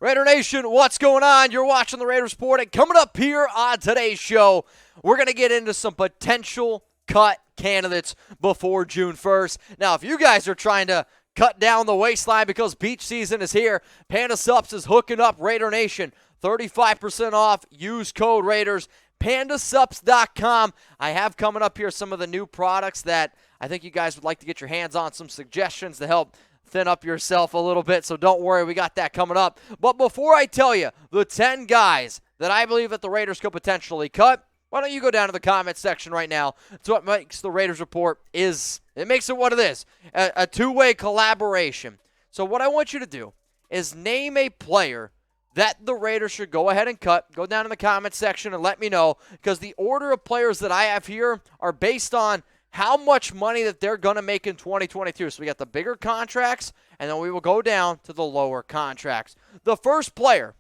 Raider Nation, what's going on? You're watching the Raiders Report, and coming up here on today's show, we're going to get into some potential cut candidates before June 1st. Now, if you guys are trying to cut down the waistline because beach season is here, Panda Supps is hooking up Raider Nation. 35% off. Use code Raiders. PandaSupps.com. I have coming up here some of the new products that I think you guys would like to get your hands on, some suggestions to help thin up yourself a little bit, so don't worry, we got that coming up. But before I tell you the 10 guys that I believe that the Raiders could potentially cut, why don't you go down to the comments section right now. It's what makes the Raiders Report it makes it what it is, a two-way collaboration. So what I want you to do is name a player that the Raiders should go ahead and cut. Go down in the comments section and let me know, because the order of players that I have here are based on how much money that they're going to make in 2022. So we got the bigger contracts, and then we will go down to the lower contracts. The first player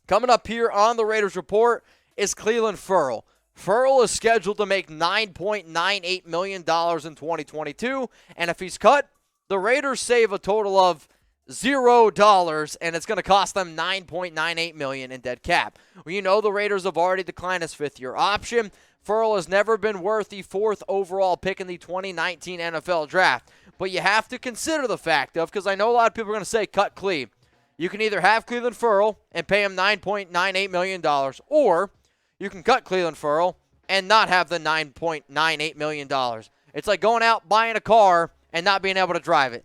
coming up here on the Raiders Report is Clelin Ferrell. Ferrell is scheduled to make $9.98 million in 2022, and if he's cut, the Raiders save a total of $0, and it's going to cost them $9.98 million in dead cap. Well, you know the Raiders have already declined his fifth-year option. Ferrell has never been worth the 4th overall pick in the 2019 NFL Draft. But you have to consider the fact of, because I know a lot of people are going to say, cut Cleve. You can either have Clelin Ferrell and pay him $9.98 million, or you can cut Clelin Ferrell and not have the $9.98 million. It's like going out, buying a car, and not being able to drive it.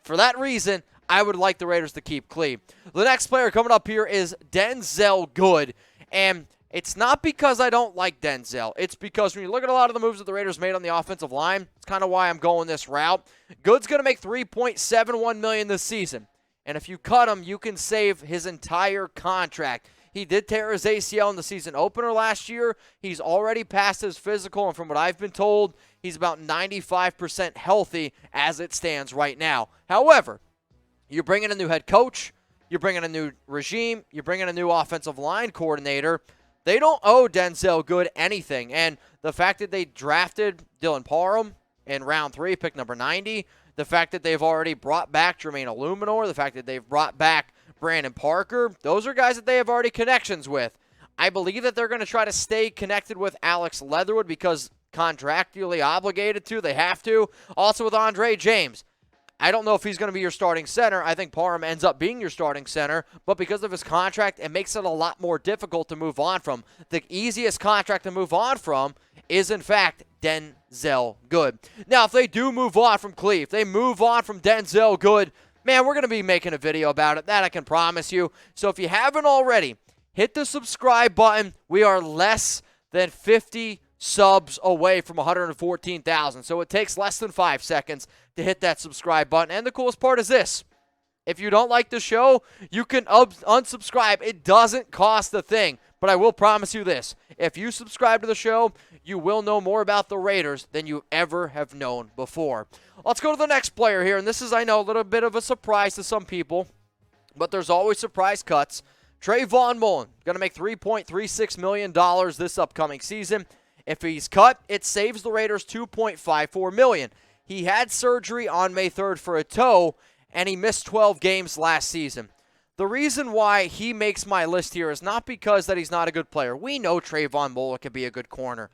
For that reason, I would like the Raiders to keep Cleve. The next player coming up here is Denzelle Good, and it's not because I don't like Denzelle. It's because when you look at a lot of the moves that the Raiders made on the offensive line, it's kind of why I'm going this route. Good's going to make $3.71 million this season. And if you cut him, you can save his entire contract. He did tear his ACL in the season opener last year. He's already passed his physical, and from what I've been told, he's about 95% healthy as it stands right now. However, you're bringing a new head coach, you're bringing a new regime, you're bringing a new offensive line coordinator. They don't owe Denzelle Good anything. And the fact that they drafted Dylan Parham in round 3, pick number 90, the fact that they've already brought back Jermaine Illuminor, the fact that they've brought back Brandon Parker, those are guys that they have already connections with. I believe that they're going to try to stay connected with Alex Leatherwood because contractually obligated to, they have to. Also with Andre James. I don't know if he's going to be your starting center. I think Parham ends up being your starting center, but because of his contract, it makes it a lot more difficult to move on from. The easiest contract to move on from is, in fact, Denzelle Good. Now, if they do move on from Cleve, if they move on from Denzelle Good, man, we're going to be making a video about it. That I can promise you. So if you haven't already, hit the subscribe button. We are less than 50 subs away from 114,000. So it takes less than 5 seconds to hit that subscribe button. And the coolest part is this. If you don't like the show, you can unsubscribe. It doesn't cost a thing. But I will promise you this. If you subscribe to the show, you will know more about the Raiders than you ever have known before. Let's go to the next player here. And this is, I know, a little bit of a surprise to some people. But there's always surprise cuts. Trayvon Mullen going to make $3.36 million this upcoming season. If he's cut, it saves the Raiders $2.54 million. He had surgery on May 3rd for a toe, and he missed 12 games last season. The reason why he makes my list here is not because that he's not a good player. We know Trayvon Mullen can be a good corner.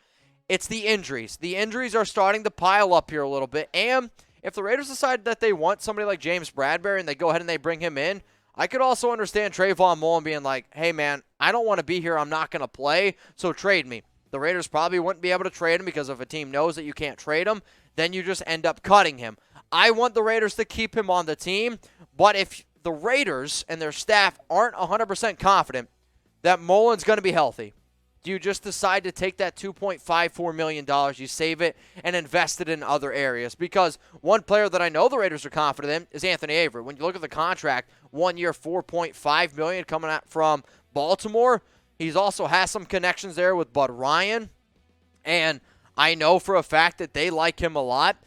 It's the injuries. The injuries are starting to pile up here a little bit, and if the Raiders decide that they want somebody like James Bradberry and they go ahead and they bring him in, I could also understand Trayvon Mullen being like, hey, man, I don't want to be here. I'm not going to play, so trade me. The Raiders probably wouldn't be able to trade him because if a team knows that you can't trade him, then you just end up cutting him. I want the Raiders to keep him on the team, but if the Raiders and their staff aren't 100% confident that Mullen's going to be healthy, do you just decide to take that $2.54 million, you save it, and invest it in other areas? Because one player that I know the Raiders are confident in is Anthony Avery. When you look at the contract, 1 year, $4.5 million coming out from Baltimore. He's also has some connections there with Bud Ryan, and I know for a fact that they like him a lot.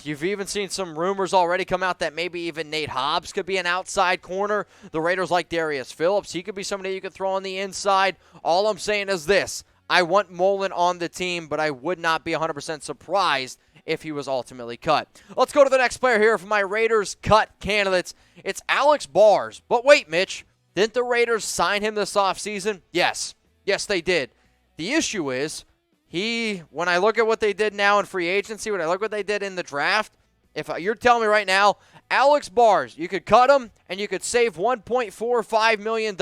You've even seen some rumors already come out that maybe even Nate Hobbs could be an outside corner. The Raiders like Darius Phillips. He could be somebody you could throw on the inside. All I'm saying is this. I want Mullen on the team, but I would not be 100% surprised if he was ultimately cut. Let's go to the next player here for my Raiders cut candidates. It's Alex Bars. But wait, Mitch, didn't the Raiders sign him this offseason? Yes. Yes, they did. The issue is, when I look at what they did now in free agency, when I look at what they did in the draft, if you're telling me right now, Alex Bars, you could cut him and you could save $1.45 million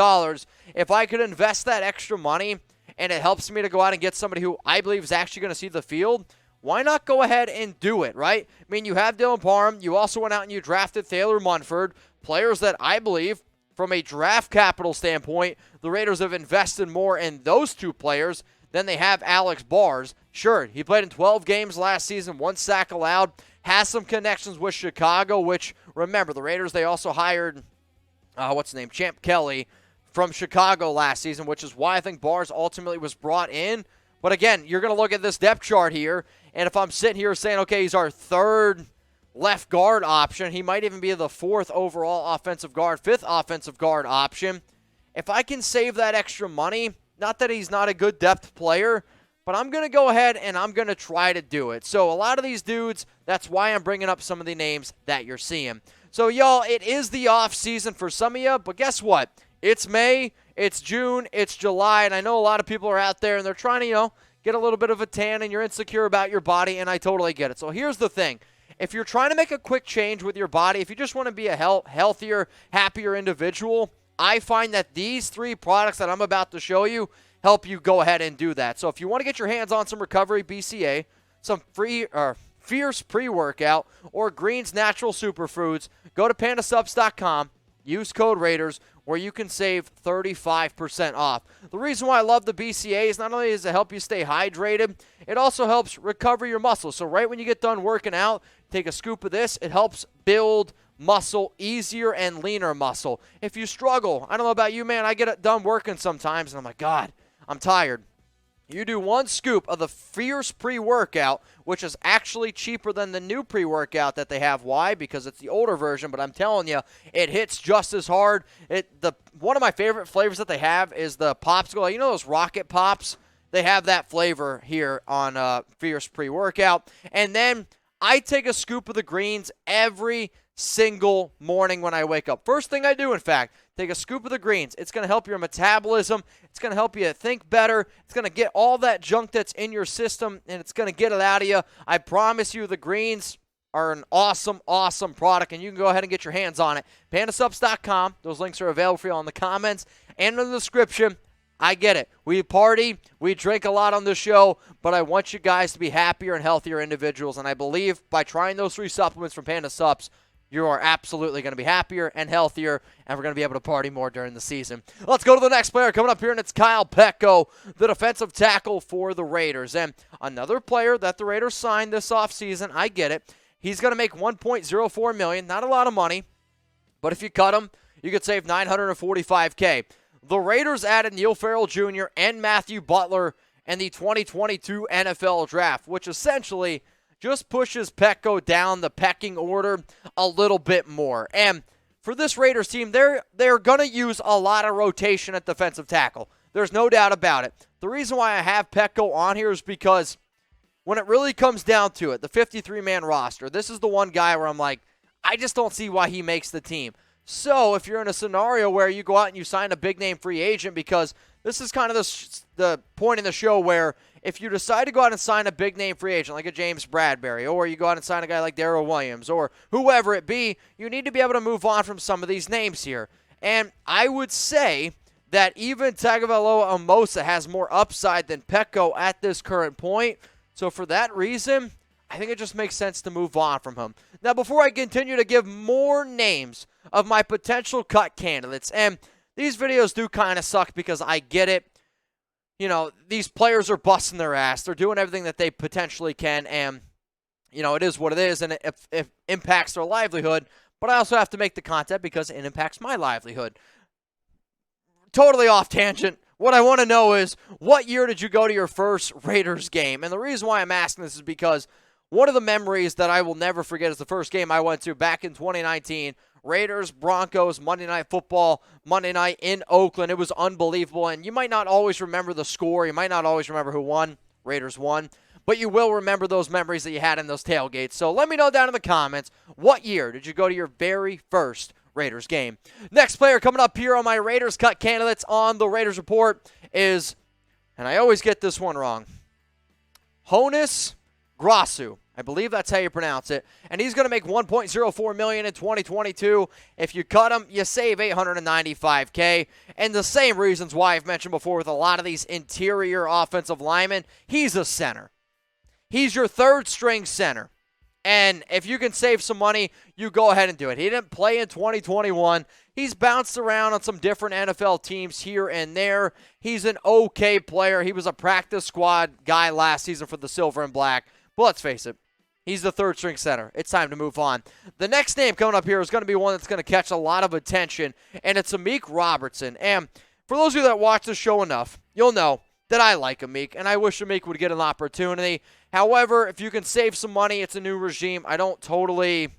if I could invest that extra money and it helps me to go out and get somebody who I believe is actually going to see the field, why not go ahead and do it, right? I mean, you have Dylan Parham. You also went out and you drafted Thaler Munford, players that I believe, from a draft capital standpoint, the Raiders have invested more in those two players than they have Alex Bars. Sure, he played in 12 games last season, 1 sack allowed, has some connections with Chicago, which, remember, the Raiders, they also hired, Champ Kelly from Chicago last season, which is why I think Bars ultimately was brought in. But again, you're going to look at this depth chart here, and if I'm sitting here saying, okay, he's our third left guard option, he might even be the 4th overall offensive guard, 5th offensive guard option. If I can save that extra money, not that he's not a good depth player, but I'm going to go ahead and I'm going to try to do it. So a lot of these dudes, that's why I'm bringing up some of the names that you're seeing. So, y'all, it is the off season for some of you, but guess what? It's May, it's June, it's July, and I know a lot of people are out there and they're trying to, get a little bit of a tan and you're insecure about your body, and I totally get it. So here's the thing. If you're trying to make a quick change with your body, if you just want to be a healthier, happier individual, I find that these 3 products that I'm about to show you help you go ahead and do that. So if you want to get your hands on some Recovery BCA, some Fierce pre-workout, or Green's Natural Superfoods, go to pandasupps.com, use code Raiders, where you can save 35% off. The reason why I love the BCA is not only does it help you stay hydrated, it also helps recover your muscles. So right when you get done working out, take a scoop of this. It helps build muscle, easier and leaner muscle. If you struggle, I don't know about you, man, I get done working sometimes, and I'm like, God, I'm tired. You do 1 scoop of the Fierce pre-workout, which is actually cheaper than the new pre-workout that they have. Why? Because it's the older version, but I'm telling you, it hits just as hard. One of my favorite flavors that they have is the popsicle. You know those Rocket Pops? They have that flavor here on Fierce pre-workout. And then I take a scoop of the greens every single morning when I wake up. First thing I do, in fact, take a scoop of the greens. It's going to help your metabolism. It's going to help you think better. It's going to get all that junk that's in your system, and it's going to get it out of you. I promise you the greens are an awesome, awesome product, and you can go ahead and get your hands on it. Pandasupps.com. Those links are available for you in the comments and in the description. I get it. We party, we drink a lot on the show, but I want you guys to be happier and healthier individuals, and I believe by trying those 3 supplements from Panda Supps, you are absolutely going to be happier and healthier, and we're going to be able to party more during the season. Let's go to the next player coming up here, and it's Kyle Peko, the defensive tackle for the Raiders. And another player that the Raiders signed this offseason, I get it. He's going to make $1.04 million, not a lot of money, but if you cut him, you could save $945K. The Raiders added Neil Ferrell Jr. and Matthew Butler in the 2022 NFL Draft, which essentially just pushes Peko down the pecking order a little bit more. And for this Raiders team, they're going to use a lot of rotation at defensive tackle. There's no doubt about it. The reason why I have Peko on here is because when it really comes down to it, the 53-man roster, this is the one guy where I'm like, I just don't see why he makes the team. So if you're in a scenario where you go out and you sign a big-name free agent, because this is kind of the point in the show where if you decide to go out and sign a big-name free agent like a James Bradberry, or you go out and sign a guy like Darrell Williams, or whoever it be, you need to be able to move on from some of these names here. And I would say that even Tagovailoa Amosa has more upside than Peko at this current point. So for that reason, I think it just makes sense to move on from him. Now, before I continue to give more names of my potential cut candidates, and these videos do kind of suck because I get it. You know, these players are busting their ass. They're doing everything that they potentially can, and, you know, it is what it is, and it impacts their livelihood. But I also have to make the content because it impacts my livelihood. Totally off tangent. What I want to know is, what year did you go to your first Raiders game? And the reason why I'm asking this is because one of the memories that I will never forget is the first game I went to back in 2019. Raiders, Broncos, Monday Night Football, Monday night in Oakland. It was unbelievable, and you might not always remember the score. You might not always remember who won. Raiders won. but you will remember those memories that you had in those tailgates. So let me know down in the comments, what year did you go to your very first Raiders game? Next player coming up here on my Raiders cut candidates on the Raiders Report is, and I always get this one wrong, Hroniss Grasu. I believe that's how you pronounce it. And he's going to make $1.04 million in 2022. If you cut him, you save $895K. And the same reasons why I've mentioned before with a lot of these interior offensive linemen, he's a center. He's your third string center. And if you can save some money, you go ahead and do it. He didn't play in 2021. He's bounced around on some different NFL teams here and there. He's an okay player. He was a practice squad guy last season for the Silver and Black. But let's face it, he's the third string center. It's time to move on. The next name coming up here is going to be one that's going to catch a lot of attention, and it's Amik Robertson. And for those of you that watch the show enough, you'll know that I like Amik, and I wish Amik would get an opportunity. However, if you can save some money, it's a new regime. I don't totally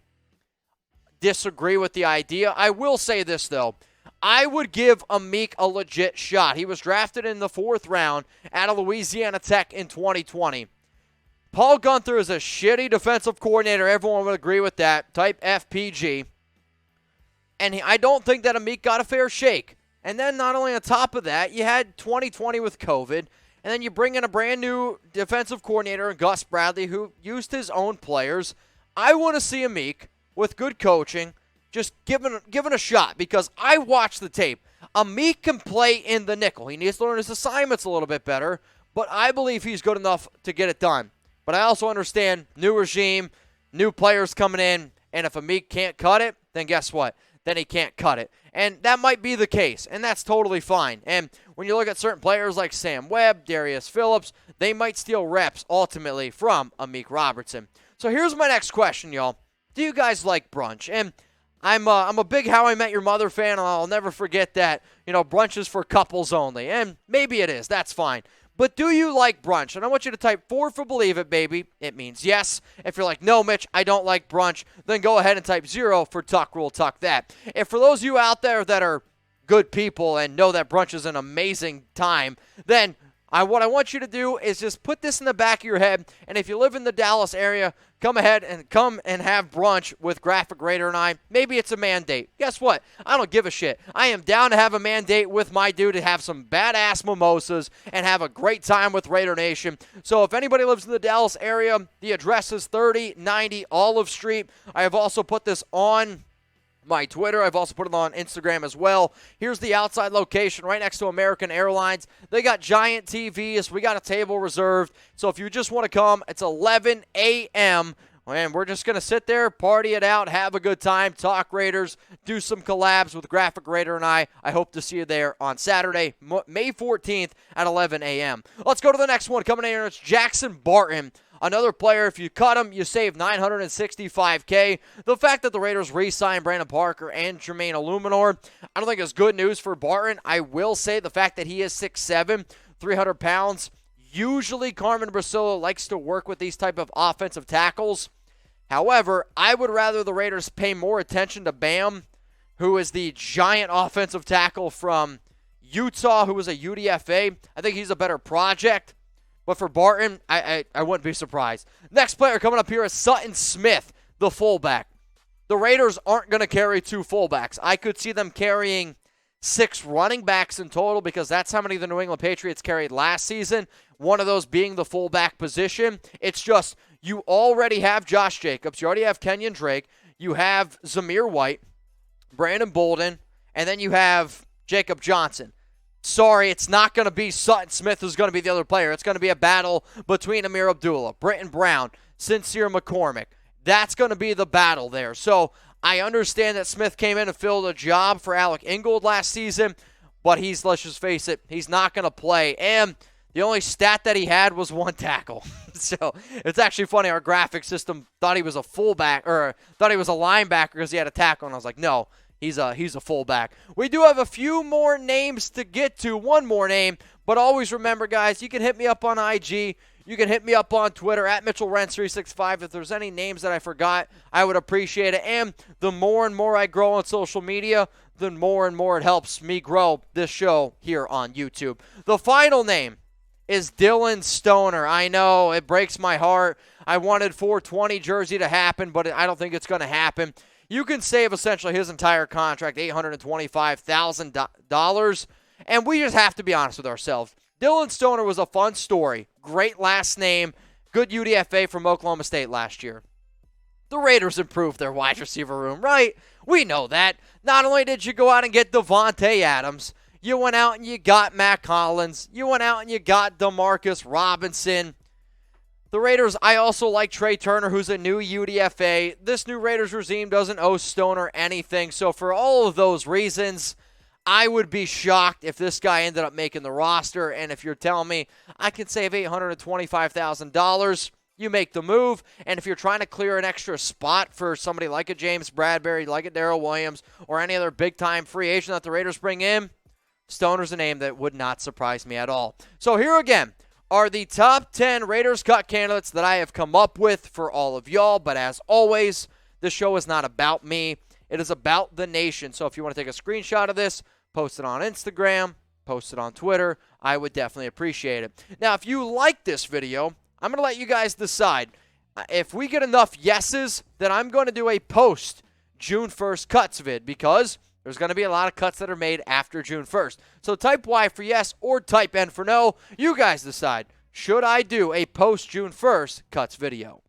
disagree with the idea. I will say this, though. I would give Amik a legit shot. He was drafted in the 4th round out of Louisiana Tech in 2020. Paul Gunther is a shitty defensive coordinator. Everyone would agree with that. Type FPG. And I don't think that Amik got a fair shake. And then not only on top of that, you had 2020 with COVID, and then you bring in a brand new defensive coordinator, Gus Bradley, who used his own players. I want to see Amik, with good coaching, just given a shot, because I watched the tape. Amik can play in the nickel. He needs to learn his assignments a little bit better, but I believe he's good enough to get it done. But I also understand new regime, new players coming in, and if Amik can't cut it, then guess what? Then he can't cut it. And that might be the case, and that's totally fine. And when you look at certain players like Sam Webb, Darius Phillips, they might steal reps ultimately from Amik Robertson. So here's my next question, y'all. Do you guys like brunch? And I'm a big How I Met Your Mother fan, and I'll never forget that, brunch is for couples only. And maybe it is. That's fine. But do you like brunch? And I want you to type 4 for believe it, baby. It means yes. If you're like, no, Mitch, I don't like brunch, then go ahead and type 0 for tuck rule, tuck that. If for those of you out there that are good people and know that brunch is an amazing time, then what I want you to do is just put this in the back of your head, and if you live in the Dallas area, come and have brunch with Graphic Raider and I. Maybe it's a mandate. Guess what? I don't give a shit. I am down to have a mandate with my dude to have some badass mimosas and have a great time with Raider Nation. So if anybody lives in the Dallas area, the address is 3090 Olive Street. I have also put this on my Twitter. I've also put it on Instagram as well. Here's the outside location right next to American Airlines. They got giant TVs. We got a table reserved. So if you just want to come, it's 11 a.m. And we're just going to sit there, party it out, have a good time, talk Raiders, do some collabs with Graphic Raider and I. I hope to see you there on Saturday, May 14th at 11 a.m. Let's go to the next one. Coming in here, it's Jackson Barton. Another player, if you cut him, you save $965K. The fact that the Raiders re-signed Brandon Parker and Jermaine Illuminor, I don't think is good news for Barton. I will say the fact that he is 6'7", 300 pounds. Usually Carmen Brasillo likes to work with these type of offensive tackles. However, I would rather the Raiders pay more attention to Bam, who is the giant offensive tackle from Utah, who was a UDFA. I think he's a better project. But for Barton, I wouldn't be surprised. Next player coming up here is Sutton Smith, the fullback. The Raiders aren't going to carry 2 fullbacks. I could see them carrying 6 running backs in total because that's how many the New England Patriots carried last season, one of those being the fullback position. It's just you already have Josh Jacobs. You already have Kenyon Drake. You have Zamir White, Brandon Bolden, and then you have Jacob Johnson. Sorry, it's not going to be Sutton Smith who's going to be the other player. It's going to be a battle between Amir Abdullah, Britton Brown, Sincere McCormick. That's going to be the battle there. So I understand that Smith came in and filled a job for Alec Ingold last season, but let's just face it, he's not going to play. And the only stat that he had was 1 tackle. So it's actually funny. Our graphic system thought he was a fullback, or thought he was a linebacker because he had a tackle, and I was like, no. He's a fullback. We do have a few more names to get to. One more name. But always remember, guys, you can hit me up on IG. You can hit me up on Twitter at Mitchell Renz 365. If there's any names that I forgot, I would appreciate it. And the more and more I grow on social media, the more and more it helps me grow this show here on YouTube. The final name is Dylan Stoner. I know, it breaks my heart. I wanted 420 jersey to happen, but I don't think it's going to happen. You can save essentially his entire contract, $825,000, and we just have to be honest with ourselves. Dylan Stoner was a fun story. Great last name. Good UDFA from Oklahoma State last year. The Raiders improved their wide receiver room, right? We know that. Not only did you go out and get Devontae Adams, you went out and you got Matt Collins. You went out and you got Demarcus Robinson. The Raiders, I also like Trey Turner, who's a new UDFA. This new Raiders regime doesn't owe Stoner anything. So for all of those reasons, I would be shocked if this guy ended up making the roster. And if you're telling me I can save $825,000, you make the move. And if you're trying to clear an extra spot for somebody like a James Bradberry, like a Darrell Williams, or any other big-time free agent that the Raiders bring in, Stoner's a name that would not surprise me at all. So here again are the top 10 Raiders cut candidates that I have come up with for all of y'all. But as always, this show is not about me. It is about the nation. So if you want to take a screenshot of this, post it on Instagram, post it on Twitter, I would definitely appreciate it. Now, if you like this video, I'm going to let you guys decide. If we get enough yeses, then I'm going to do a post June 1st cuts vid, because there's going to be a lot of cuts that are made after June 1st. So type Y for yes or type N for no. You guys decide. Should I do a post June 1st cuts video?